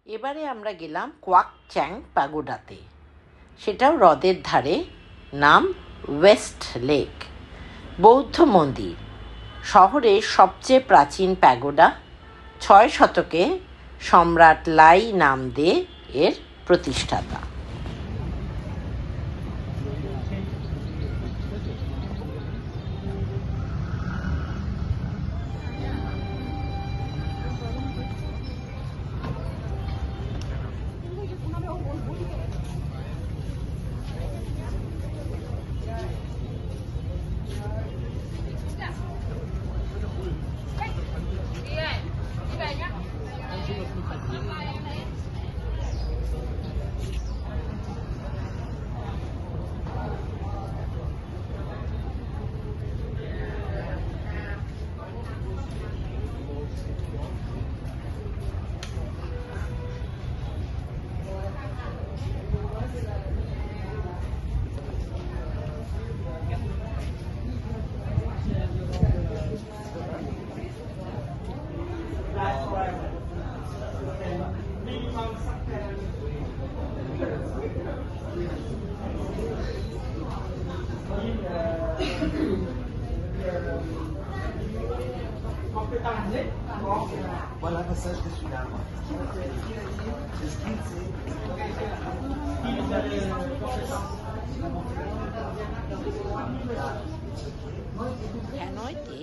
এবারে আমরা গেলাম কোয়াকচ্যাং প্যাগোডাতে। সেটাও হ্রদের ধারে, নাম ওয়েস্ট লেক। বৌদ্ধ মন্দির, শহরের সবচেয়ে প্রাচীন প্যাগোডা। 6 শতকে সম্রাট লাই নামদে এর প্রতিষ্ঠাতা। Voilà le passage de celui-là. C'est ce qu'il sait. হ্যানয়তে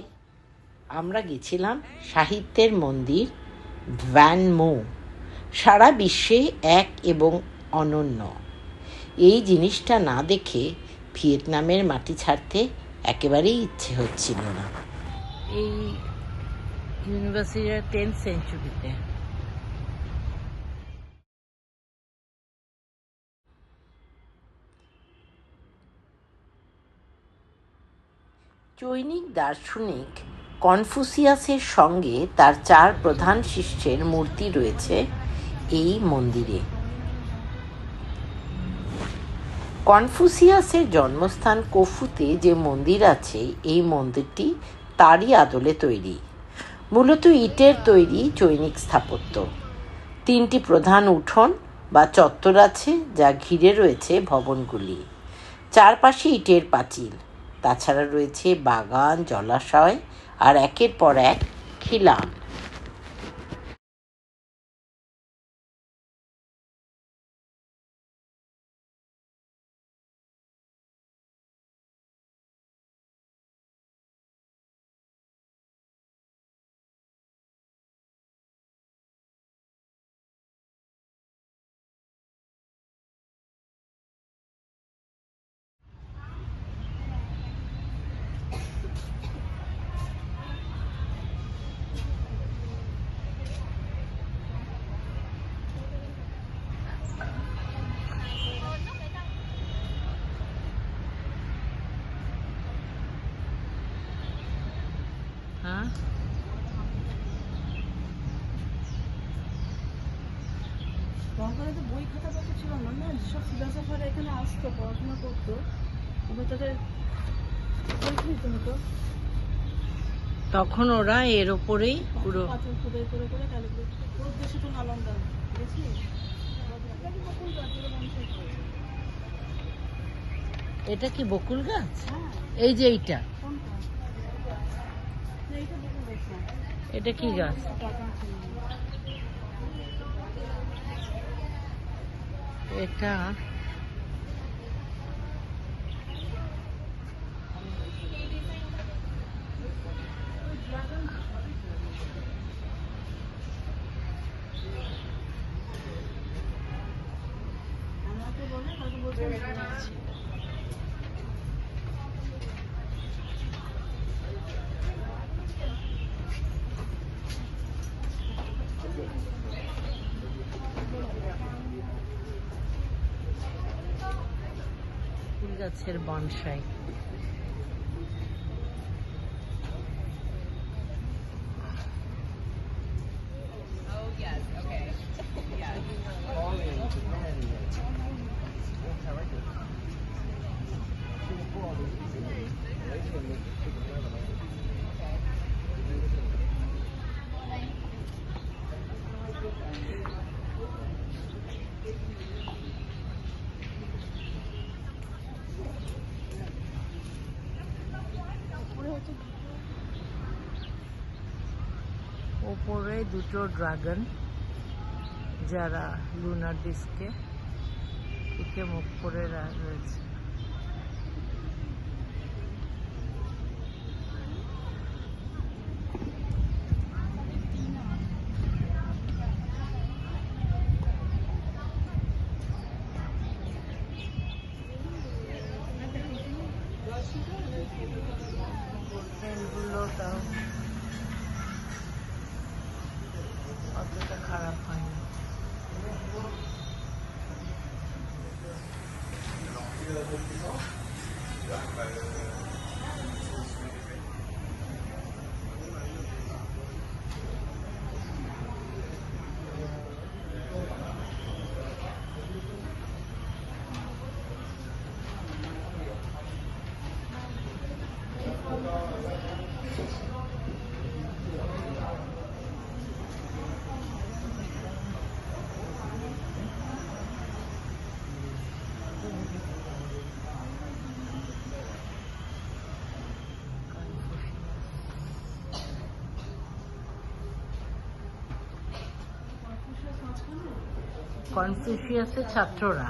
আমরা গেছিলাম সাহিত্যের মন্দির ভ্যান মো। সারা বিশ্বে এক এবং অনন্য। এই জিনিসটা না দেখে ভিয়েতনামের মাটি ছাড়তে একেবারেই ইচ্ছে হচ্ছিল না। এই ইউনিভার্সিটির 10th সেঞ্চুরিতে। চৈনিক দার্শনিক কনফুসিয়াসের সঙ্গে তার 4 প্রধান শিষ্যের মূর্তি রয়েছে এই মন্দিরে। কনফুসিয়াসের জন্মস্থান কোফুতে যে মন্দির আছে, এই মন্দিরটি তারই আদলে তৈরি। মূলত ইটের তৈরি চৈনিক স্থাপত্য। 3টি প্রধান উঠোন বা চত্বর আছে, যা ঘিরে রয়েছে ভবনগুলি। চারপাশে ইটের পাঁচিল। তাছাড়া রয়েছে বাগান, জলাশয় আর একের পর এক খিলান। হ্যাঁ, দরকারে তো বই খাতা পত্র ছিল না, না যেসব ফিলোসফাররা এখানে আসতো পড়াশোনা করতো, ওদের তাদের বই কিনতে হতো। তখন ওরা এর ওপরেই পুরো পাথর খোদাই করে করে ক্যালিব্রেট পুরো দেশে তো নালন্দা দেখি। এটা কি বকুল গাছ? হ্যাঁ, এই যে এইটা, কোনটা? না, এইটা বকুল গাছ না। এটা কি গাছ? টাকা ছিল। এটা আমাকে বলে তাকে বলছে ফুল গাছের বনসাই। ওপরে দুটো ড্রাগন, যারা লুনার ডিস্কে দিকে মুখ করে রয়েছে। ট্রেনগুলো তাও অতটা খারাপ হয়নি। কনফুসিয়াসের ছাত্ররা